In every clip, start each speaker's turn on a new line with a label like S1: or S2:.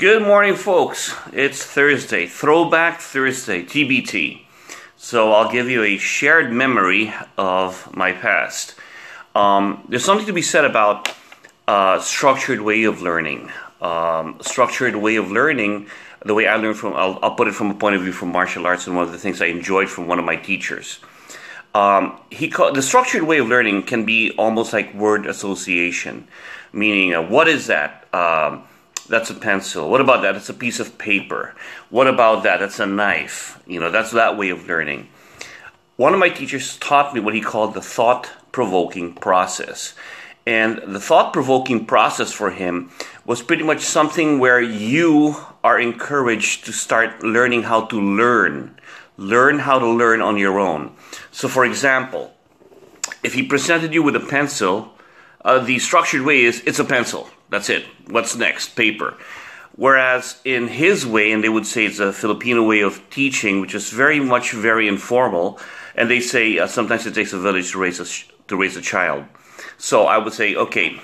S1: Good morning, folks. It's Thursday, Throwback Thursday, TBT. So I'll give you a shared memory of my past. There's something to be said about structured way of learning. Structured way of learning, the way I learned from, I'll put it from a point of view from martial arts, and one of the things I enjoyed from one of my teachers. The structured way of learning can be almost like word association, meaning what is that? That's a pencil. What about that? It's a piece of paper. What about that? That's a knife. That's that way of learning. One of my teachers taught me what he called the thought-provoking process. And the thought-provoking process for him was pretty much something where you are encouraged to start learning how to learn. Learn how to learn on your own. So for example, if he presented you with a pencil, the structured way is, it's a pencil. That's it. What's next? Paper. Whereas in his way, and they would say it's a Filipino way of teaching, which is very informal, and they say sometimes it takes a village to raise a child. So I would say, okay,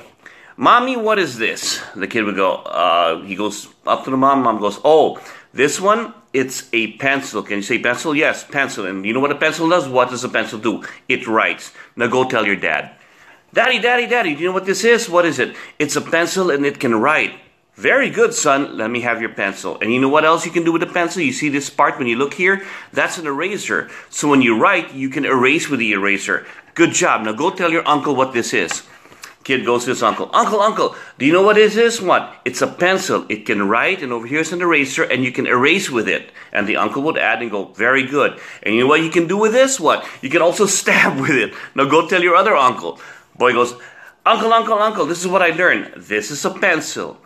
S1: Mommy, what is this? The kid would go, he goes up to the mom, mom goes, oh, this one, it's a pencil. Can you say pencil? Yes, pencil. And you know what a pencil does? What does a pencil do? It writes. Now go tell your dad. Daddy, do you know what this is? What is it? It's a pencil and it can write. Very good, son. Let me have your pencil. And you know what else you can do with a pencil? You see this part when you look here? That's an eraser. So when you write, you can erase with the eraser. Good job. Now go tell your uncle what this is. Kid goes to his uncle. Uncle, do you know what it is? What? It's a pencil. It can write, and over here is an eraser, and you can erase with it. And the uncle would add and go, very good. And you know what you can do with this? What? You can also stab with it. Now go tell your other uncle. Boy goes, Uncle, this is what I learned. This is a pencil.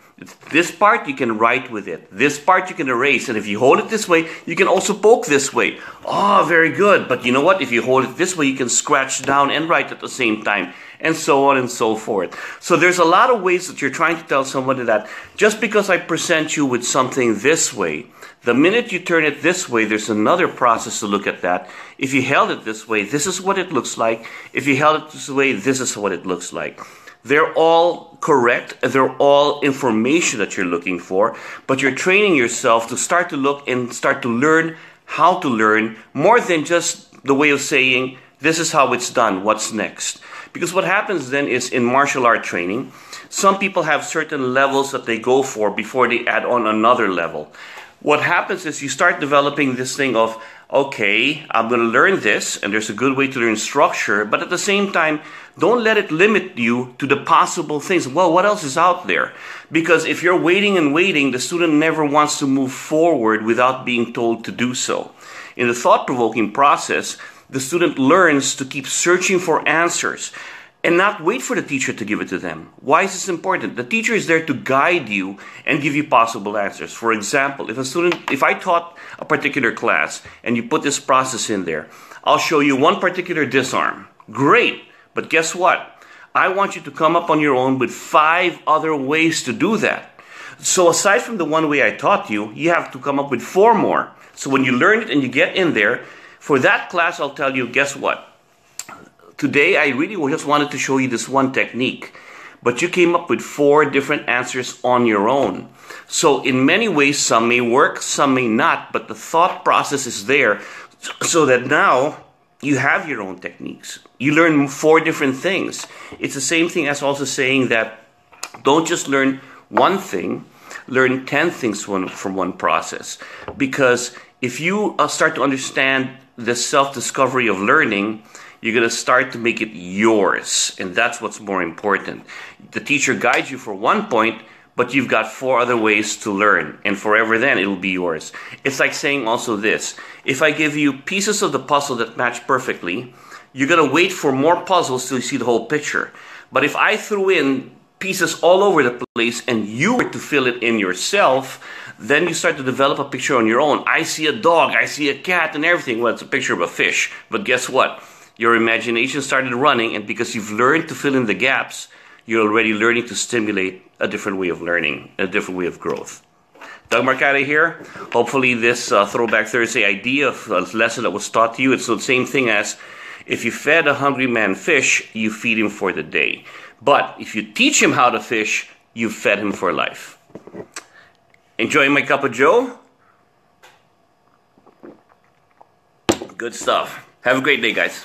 S1: This part you can write with it. This part you can erase. And if you hold it this way, you can also poke this way. Oh, very good. But you know what? If you hold it this way, you can scratch down and write at the same time. And so on and so forth. So there's a lot of ways that you're trying to tell somebody that just because I present you with something this way, the minute you turn it this way, there's another process to look at that. If you held it this way, this is what it looks like. If you held it this way, this is what it looks like. They're all correct. They're all information that you're looking for. But you're training yourself to start to look and start to learn how to learn more than just the way of saying, this is how it's done, what's next. Because what happens then is in martial art training, some people have certain levels that they go for before they add on another level. What happens is you start developing this thing of, okay, I'm going to learn this, and there's a good way to learn structure, but at the same time, don't let it limit you to the possible things. Well, what else is out there? Because if you're waiting and waiting, the student never wants to move forward without being told to do so. In the thought-provoking process, the student learns to keep searching for answers and not wait for the teacher to give it to them. Why is this important? The teacher is there to guide you and give you possible answers. For example, if I taught a particular class and you put this process in there, I'll show you one particular disarm. Great, but guess what? I want you to come up on your own with 5 other ways to do that. So aside from the one way I taught you, you have to come up with 4 more. So when you learn it and you get in there, for that class, I'll tell you, guess what? Today, I really just wanted to show you this one technique, but you came up with 4 different answers on your own. So in many ways, some may work, some may not, but the thought process is there so that now you have your own techniques. You learn 4 different things. It's the same thing as also saying that don't just learn one thing, learn 10 things from one process. Because if you start to understand the self-discovery of learning, you're going to start to make it yours. And that's what's more important. The teacher guides you for one point, but you've got 4 other ways to learn. And forever then, it'll be yours. It's like saying also this. If I give you pieces of the puzzle that match perfectly, you're going to wait for more puzzles till you see the whole picture. But if I threw in pieces all over the place and you were to fill it in yourself, then you start to develop a picture on your own. I see a dog, I see a cat and everything. Well, it's a picture of a fish. But guess what? Your imagination started running, and because you've learned to fill in the gaps, you're already learning to stimulate a different way of learning, a different way of growth. Doug Marcaida here. Hopefully this Throwback Thursday idea of a lesson that was taught to you, it's the same thing as if you fed a hungry man fish, you feed him for the day. But if you teach him how to fish, you've fed him for life. Enjoying my cup of Joe? Good stuff. Have a great day, guys.